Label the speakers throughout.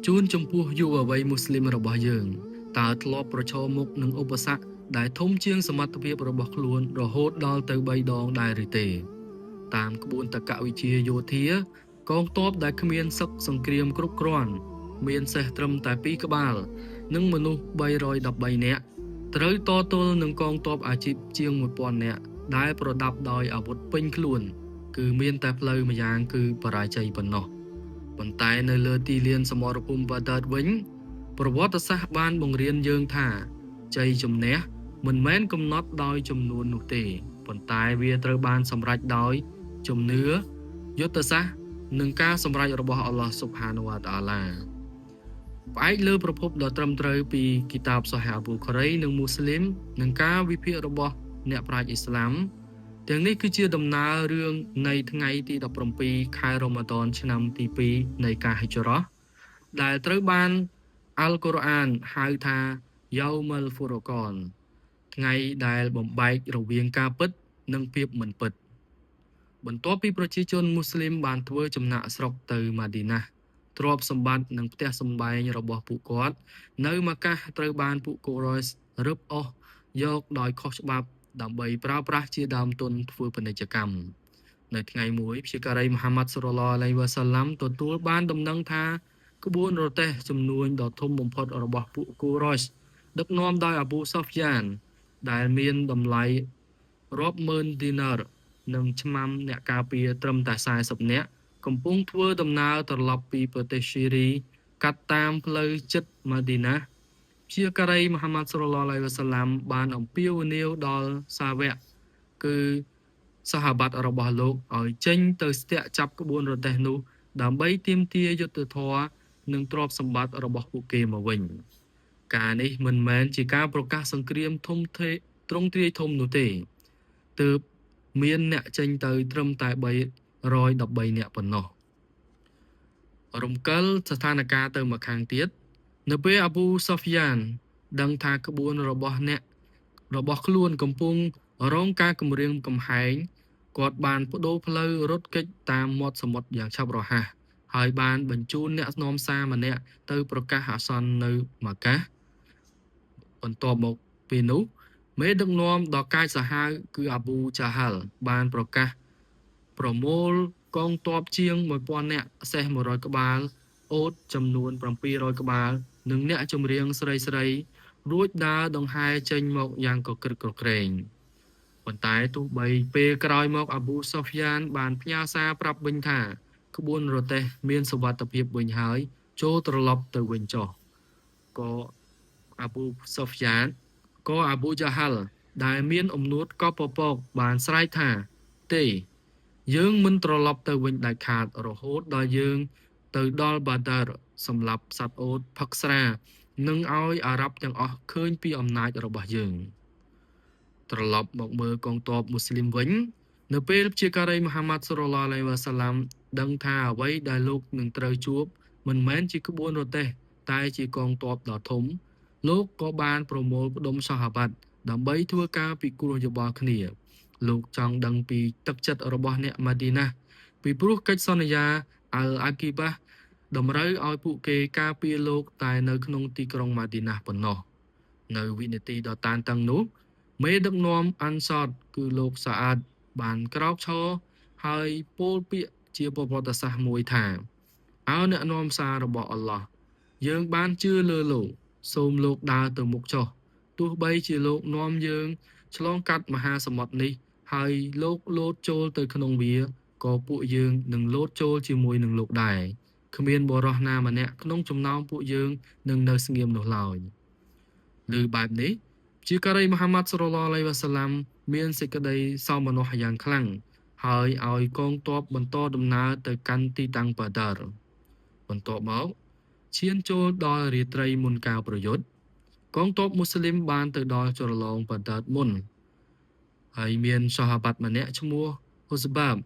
Speaker 1: ជួនចំពោះយុវវ័យមូស្លីមរបស់យើងតើធ្លាប់ប្រឈមមុខនឹងឧបសគ្គដែលធំជាងសមត្ថភាពរបស់ខ្លួនរហូតដល់ទៅ3 ដងដែរឬទេតាមក្បួនតកវិជ្ជាយោធាកងទ័ពដែលគ្មានសឹកសង្គ្រាមគ្រប់គ្រាន់មានសេះត្រឹមតែ2ក្បាលនិងមនុស្ស313នាក់ត្រូវតទល់នឹងកងទ័ពអាជីពជាង1000នាក់ដែលប្រដាប់ដោយអាវុធពេញខ្លួនគឺមានតែផ្លូវម្យ៉ាងគឺបរាជ័យប៉ុណ្ណោះប៉ុន្តែនៅលើទីលានសមរភូមិបាដាតវិញប្រវត្តិសាស្ត្របានបង្រៀនយើងថាជ័យជំនះមិនមែនកំណត់ដោយចំនួននោះទេប៉ុន្តែវាត្រូវបានសម្រេចដោយជំនឿយុទ្ធសាស្ត្រនិងការសម្រេចរបស់អល់ឡោះស៊ុបហានវ៉ាតាអាឡាផ្អែកលើប្រភពដ៏ត្រឹមត្រូវពីគីតាបសូហេះអាប៊ូខូរីនិងមូស្លីមនិងការវិភាគរបស់អ្នកប្រាជ្ញអ៊ីស្លាមទាំងនេះគឺជាដំណើររឿងនៃថ្ងៃទី17ខែរ៉ូម៉ាដនឆ្នាំទី2នៃការហិជ្រោះដែលត្រូវបានអាល់កុរអានហៅថាយ៉ូម៉ាល់ហ្វូរកនថ្ងៃដែលបំបែករវាងការពិតនិងភាពមិនពិតបន្ទាប់ពីប្រជាជនមូស្លីមបានធ្វើចំណាកស្រុកទៅម៉ាឌីណាទ្រព្យសម្បត្តិនិងផ្ទះសម្បែងរបស់ពួកគាត់នៅម៉ាកាសត្រូវបានពួកកូរ៉េសរឹបអូសយកដោយខុសច្បាប់ដើម្បីប្រើប្រាស់ជាដើមទុនធ្វើពាណិជ្ជកម្មនៅថ្ងៃមួយព្យាការីមហាម៉ាត់សល្លឡោះអាឡៃវ៉ាសាឡាំទទួលបានដំណឹងថាក្បួនរទេះចំនួនដ៏ធំបំផុតរបស់ពួកកូរ៉េសដឹកនាំដោយអាប៊ូសូហ្វយ៉ានដែលមានតម្លៃរាប់ម៉ឺនឌីណារនិងឆ្មាំអ្នកការពារត្រឹមតែ40នាក់កំពុងធ្វើដំណើរត្រឡប់ពីប្រទេសស៊ីរីកាត់តាមផ្លូវជិតម៉ាឌីណាព្យាការីមហាម៉ាត់សល្លឡោះអាឡៃវ៉ាសាឡាំបានអំពាវនាវដល់សាវកគឺសហបាត់របស់លោកឲ្យចេញទៅស្ទាក់ចាប់ក្បួនរទេះនោះដើម្បីទាមទារយុត្តិធម៌និងទ្រព្យសម្បត្តិរបស់ពួកគេមកវិញការនេះមិនមែនជាការប្រកាសសង្គ្រាមធំធេទ្រង់ទ្រាយធំនោះទេទើបមានអ្នកចេញទៅត្រឹមតែ313នាក់ប៉ុណ្ណោះរំកិលស្ថានភាពទៅមកខាងទៀតនៅពេលអាប៊ូសូហ្វយ៉ានដឹងថាក្បួនរបស់ខ្លួនកំពុងរងការគំរាមកំហែងគាត់បានបដូរផ្លូវរត់គេចតាមមាត់សមុទ្រយ៉ាងឆាប់រហ័សហើយបានបញ្ជូនអ្នកនាំសារម្នាក់ទៅប្រកាសអាសន្ននៅម៉ាកាសបន្ទាប់មកពេលនោះមេដឹកនាំដ៏កាចសាហាវគឺអាប៊ូចាហាល់បានប្រកាសប្រមូលកងទ័ពជាង1000នាក់សេះ100ក្បាលអូតចំនួន700ក្បាលនិងអ្នកចម្រៀងស្រីរួចដើរដង្ហែចេញមកយ៉ាងកក្រឹកកក្រែងប៉ុន្តែទោះបីពេលក្រោយមកអាប៊ូសូហ្វយ៉ានបានផ្ញើសារប្រាប់វិញថាក្បួនរទេះមានសុវត្ថិភាពវិញហើយចូលត្រឡប់ទៅវិញចុះក៏អាប៊ូសូហ្វយ៉ានក៏អាប៊ូចាហាល់ដែលមានអំនួតកប់ពពកបានស្រែកថាទេយើងមិនត្រឡប់ទៅវិញដាច់ខាតរហូតដល់យើងទៅដល់បាដារសម្រាប់សត្វអូតផឹកស្រានិងឲ្យអារ៉ាប់ទាំងអស់ឃើញពីអំណាចរបស់យើងត្រឡប់មកមើលកងទ័ពមូស្លីមវិញនៅពេលព្យាការីមហាម៉ាត់សល្លឡោះអាឡៃវ៉ាសាឡាំដឹងថាអ្វីដែលលោកនឹងត្រូវជួបមិនមែនជាក្បួនរទេះតែជាកងទ័ពដ៏ធំលោកក៏បានប្រមូលផ្ដុំសហបាត់ដើម្បីធ្វើការពិគ្រោះយោបល់គ្នាលោកចង់ដឹងពីទឹកចិត្តរបស់អ្នកម៉ាឌីណាពីព្រោះកិច្ចសន្យាអាល់អាគីបាតម្រូវឲ្យពួកគេការពារលោកតែនៅក្នុងទីក្រុងម៉ាឌីណាប៉ុណ្ណោះនៅវិនាទីដ៏តានតឹងនោះមេដឹកនាំអាន់សតគឺលោកសាអាតបានក្រោកឈរហើយពោលពាក្យជាប្រវត្តិសាស្ត្រមួយថាអោអ្នកនាំសាររបស់អល់ឡោះយើងបានជឿលើលោកសូមលោកដើរទៅមុខចុះទោះបីជាលោកនាំយើងឆ្លងកាត់មហាសមុទ្រនេះហើយលោកលោតចូលទៅក្នុងវាក៏ពួកយើងនឹងលោតចូលជាមួយនឹងលោកដែរគ្មានបរិះណាម្នាក់ក្នុងចំណោមពួកយើងនឹងនៅស្ងៀមនោះឡើយឬបែបនេះជាការីមហាម៉ាត់សល្លឡោះអាឡៃវ៉ាសាឡាំមានសេចក្តីសោមនស្សយ៉ាងខ្លាំងហើយឲ្យកងទ័ពបន្តដំណើរទៅកាន់ទីតាំងបាដារបន្ទាប់មកឈានចូលដល់រាត្រីមុនការប្រយុទ្ធកងទ័ពមូស្លីមបានទៅដល់ចរឡងបាដារមុនហើយមានសហបាត់ម្នាក់ឈ្មោះហ៊ូសបាប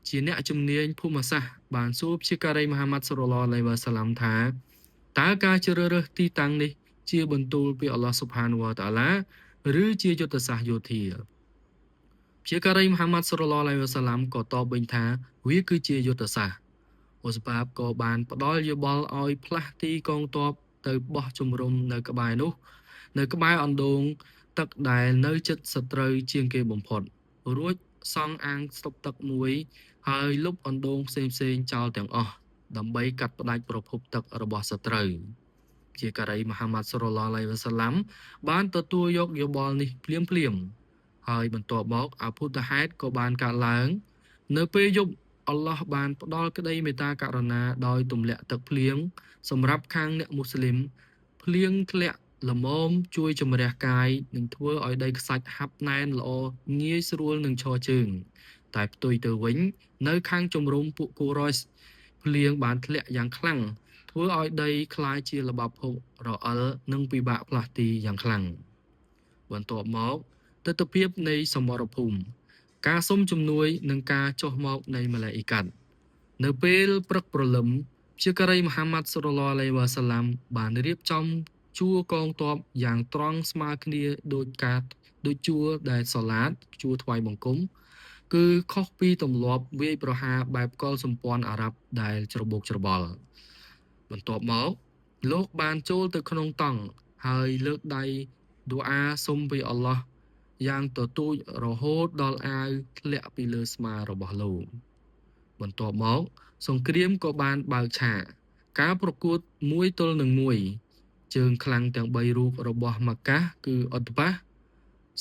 Speaker 1: ជាអ្នកជំនាញភូមិសាស្ត្របានសួរព្យាការីមហាម៉ាត់សល្លឡោះអាឡៃវ៉ាសាឡាំថាតើការជ្រើសរើសទីតាំងនេះជាបន្ទូលពីអល់ឡោះស៊ុបហានវ៉ាតាអាឡាឬជាយុទ្ធសាស្ត្រយោធាព្យាការីមហាម៉ាត់សល្លឡោះអាឡៃវ៉ាសាឡាំក៏តបវិញថាវាគឺជាយុទ្ធសាស្ត្រ អូស្បាបក៏បានផ្ដល់យោបល់ឲ្យផ្លាស់ទីកងទ័ពទៅបោះជំរំនៅក្បែរនោះនៅក្បែរអណ្ដូងទឹកដែលនៅជិតសត្រូវជាងគេបំផុតរួចសង់អាងស្តុបទឹកមួយហើយលុបអណ្ដូងផ្សេងៗចោលទាំងអស់ដើម្បីកាត់ផ្តាច់ប្រភពទឹករបស់សត្រូវជាការីមហាម៉ាត់សល្លឡោះអាឡៃហ៊ីវ៉ាសល្លាមបានទទួលយកយោបល់នេះភ្លាមហើយបន្ទាប់មកអភូតហេតុក៏បានកើតឡើងនៅពេលយប់អល់ឡោះបានផ្ដល់ក្តីមេត្តាករុណាដោយទម្លាក់ទឹកភ្លៀងសម្រាប់ខាងអ្នកមូស្លីមភ្លៀងធ្លាក់ល្មមជួយជំរះកាយនិងធ្វើឲ្យដីខ្សាច់ហាប់ណែនល្អងាយស្រួលនឹងឈរជើងតែផ្ទុយទៅវិញនៅខាងជំរំពួកកូរ៉យសភ្លៀងបានធ្លាក់យ៉ាងខ្លាំងធ្វើឲ្យដីคล้ายជាល្បាប់ភុករអិលនិងពិបាកផ្លាស់ទីយ៉ាងខ្លាំងបន្ទាប់មកទិដ្ឋភាពនៃសមរភូមិការសុំជំនួយនិងការចុះមកនៃម៉ាឡេអ៊ីកាត់នៅពេលព្រឹកព្រលឹមព្យាការីមហាម៉ាត់សល្លឡោះអាឡៃហ៊ីវ៉ាសល្លាមបានរៀបចំជួរកងទ័ពយ៉ាងត្រង់ស្មើគ្នាដូចជួរដែលសូឡាតជួរថ្វាយបង្គំគឺខុសពីទម្លាប់វាយប្រហារបែបកុលសម្ព័ន្ធអារ៉ាប់ដែលច្របូកច្របល់បន្ទាប់មកលោកបានចូលទៅក្នុងតង់ហើយលើកដៃឌូអាសុំពីអល់ឡោះយ៉ាងទទូចរហូតដល់អាវធ្លាក់ពីលើស្មារបស់លោកបន្ទាប់មកសង្គ្រាមក៏បានបើកឆាកការប្រកួតមួយទល់នឹងមួយជើងខ្លាំងទាំង3រូបរបស់ម៉ាកាគឺអុតបា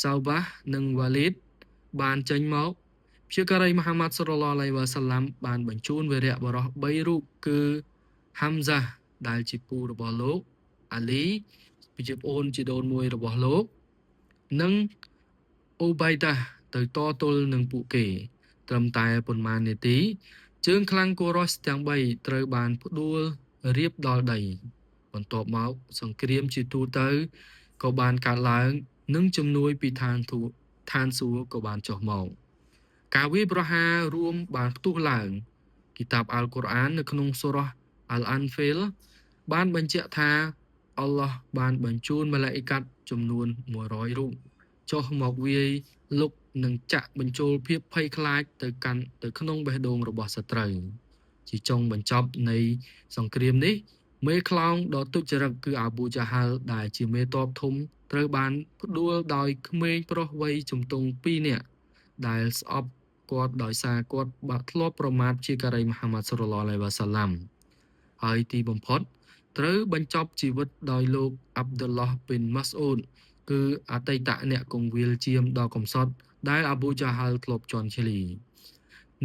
Speaker 1: សាវបានិងវ៉ាលីតបានចេញមកព្យាការីមហាម៉ាត់សល្លឡោះអាឡៃហ៊ីវ៉ាសល្លាមបានបញ្ជូនវីរៈបុរស3រូបគឺហាំហ្សាដែលជាពូរបស់លោកអាលីជាប្អូនជីដូនមួយរបស់លោកនិងអូបៃតាទៅតទល់នឹងពួកគេត្រឹមតែប៉ុន្មាននាទីជើងខ្លាំងកូរ៉ូសទាំង3ត្រូវបានផ្ដួលរៀបដល់ដីបន្ទាប់មកសង្គ្រាមជាទូទៅក៏បានកើតឡើងនិងជំនួយពីឋានសួគ៌ក៏បានចុះមកការវាយប្រហាររួមបានផ្ទុះឡើងគីតាបអល់កុរអាននៅក្នុងសូរ៉ាអល់អានហ្វេលបានបញ្ជាក់ថាអល់ឡោះបានបញ្ជូនម៉ាឡេអ៊ីកាត់ចំនួន100រូបចុះមកវាយលុកនិងចាក់បញ្ចូលភាពភ័យខ្លាចទៅក្នុងបេះដូងរបស់សត្រូវជាចុងបញ្ចប់នៃសង្គ្រាមនេះមេខ្លោងដ៏ទុច្ចរិតគឺអាប៊ូចាហាល់ដែលជាមេទ័ពធំត្រូវបានផ្ដួលដោយក្មេងប្រុសវ័យជំទង់2នាក់ដែលស្អប់គាត់ដោយសារគាត់បានធ្លាប់ប្រមាថជាការីមហាម៉ាត់សល្លឡោះអាឡៃហ៊ីវ៉ាសល្លាមហើយទីបំផុតត្រូវបញ្ចប់ជីវិតដោយលោកអាប់ឌុលឡោះប៊ីនម៉ាស្អ៊ូតគឺអតីតអ្នកគង្វាលជាមដ៏កំសត់ដែលអាប៊ូចាហាល់ធ្លាប់ជន់ឈ្លី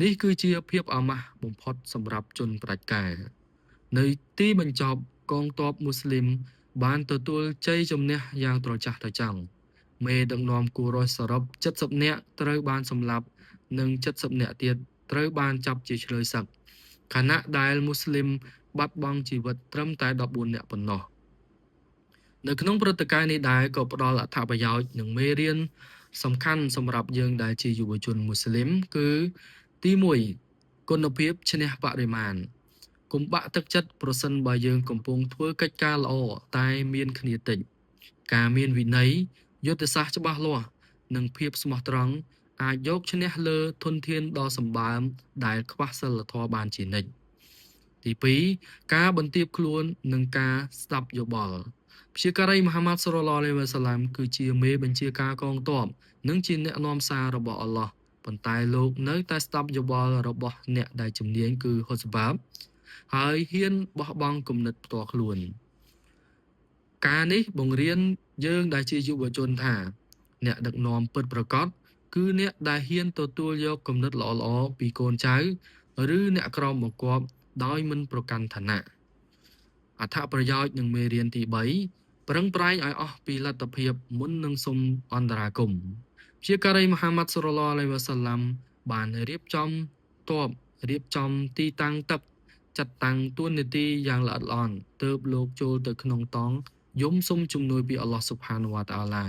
Speaker 1: នេះគឺជាភាពអាម៉ាស់បំផុតសម្រាប់ជនប្រាជ្ញការនៅទីបញ្ចប់កងទ័ពមូស្លីមបានទទួលជ័យជំនះយ៉ាងត្រចះត្រចង់មេដឹកនាំកូរ៉ូសសរុប70នាក់ត្រូវបានសម្លាប់និង70នាក់ទៀតត្រូវបានចាប់ជាឆ្លើយសឹកខណៈដែលមូស្លីមបាត់បង់ជីវិតត្រឹមតែ14នាក់ប៉ុណ្ណោះនៅក្នុងព្រឹត្តិការណ៍នេះដែរក៏ផ្ដល់អត្ថប្រយោជន៍និងមេរៀនសំខាន់សម្រាប់យើងដែលជាយុវជនមូស្លីមគឺទី1គុណភាពឈ្នះបរិមាណកុំបាក់ទឹកចិត្តប្រសិនបើយើងកំពុងធ្វើកិច្ចការល្អតែមានគ្នាតិចការមានវិន័យយុទ្ធសាស្ត្រច្បាស់លាស់និងភាពស្មោះត្រង់អាចយកឈ្នះលើធនធានដ៏សម្បើមដែលខ្វះសីលធម៌បានជានិច្ចទី2ការបន្ទាបខ្លួននិងការស្ដាប់យោបល់ព្យាការីមហាម៉ាត់សល្លឡោះអាឡៃហ៊ីវ៉ាសល្លាមគឺជាមេបញ្ជាការកងទ័ពនិងជាអ្នកនាំសាររបស់អល់ឡោះប៉ុន្តែលោកនៅតែស្ដាប់យោបល់របស់អ្នកដែលជំនាញគឺហុសបាបហើយហ៊ានបោះបង់គំនិតផ្ទាល់ខ្លួនការនេះបង្រៀនយើងដែលជាយុវជនថាអ្នកដឹកនាំពិតប្រាកដគឺអ្នកដែលហ៊ានទទួលយកគំនិតល្អៗពីកូនចៅឬអ្នកក្រមបង្គាប់ដោយមិនប្រកាន់ឋានៈអត្ថប្រយោជន៍និងមេរៀនទី3ប្រឹងប្រែងឲ្យអស់ពីលទ្ធភាពមុននឹងសុំអន្តរាគមន៍ព្យាការីមហាម៉ាត់សល្លឡោះអាឡៃហ៊ីវ៉ាសល្លាមបានរៀបចំទ័ពរៀបចំទីតាំងទឹកចាត់តាំងទួនាទីយ៉ាងល្អិតល្អន់ទើបលោកចូលទៅក្នុងតង់យំសុំជំនួយពីអល់ឡោះស៊ុបហានវ៉ាតាអាឡា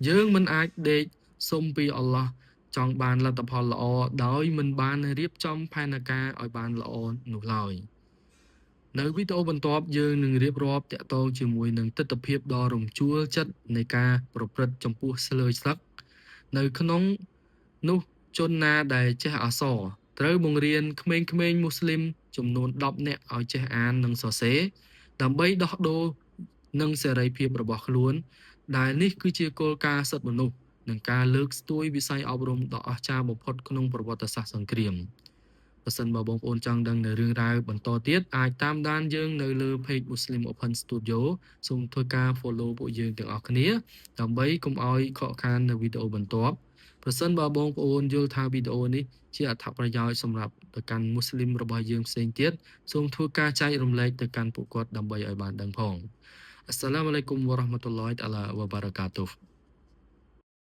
Speaker 1: យើងមិនអាចដេកសុំពីអល់ឡោះចង់បានលទ្ធផលល្អដោយមិនបានរៀបចំផែនការឲ្យបានល្អនោះឡើយនៅវីដេអូបន្ទាប់យើងនឹងរៀបរាប់តាក់ទងជាមួយនឹងទស្សនវិជ្ជាដ៏រំជួលចិត្តនៃការប្រព្រឹត្តចំពោះស្លើយស្លឹកនៅក្នុងនោះជនណាដែលចេះអក្សរ ត្រូវបង្រៀនក្មេងៗមូស្លីមចំនួន10នាក់ឲ្យចេះអាននិងសរសេរដើម្បីដោះដូរនិងសេរីភាពរបស់ខ្លួនដែលនេះគឺជាគោលការណ៍សិទ្ធិមនុស្សនិងការលើកស្ទួយវិស័យអប់រំដ៏អស្ចារ្យបំផុតក្នុងប្រវត្តិសាស្ត្រសង្គ្រាមបើសិនបើបងប្អូនចង់ដឹងនៅរឿងរ៉ាវបន្តទៀតអាចតាមដានយើងនៅលើ page Muslim Open Studio សូមធ្វើការ follow ពួកយើងទាំងអស់គ្នាដើម្បីកុំឲ្យខកខាននៅវីដេអូបន្ទាប់ប្រសិនបើបងប្អូនយល់ថាវីដេអូនេះជាអត្ថប្រយោជន៍សម្រាប់ទៅកាន់មូស្លីមរបស់យើងផ្សេងទៀតសូមធ្វើការចែករំលែកទៅកាន់ពួកគាត់ដើម្បីឲ្យបានដឹងផងអស្សឡាមអាឡៃគុំវ៉ារ៉ាហ្មាតុលឡោះតាឡាវ៉ាបារកាតុហ៍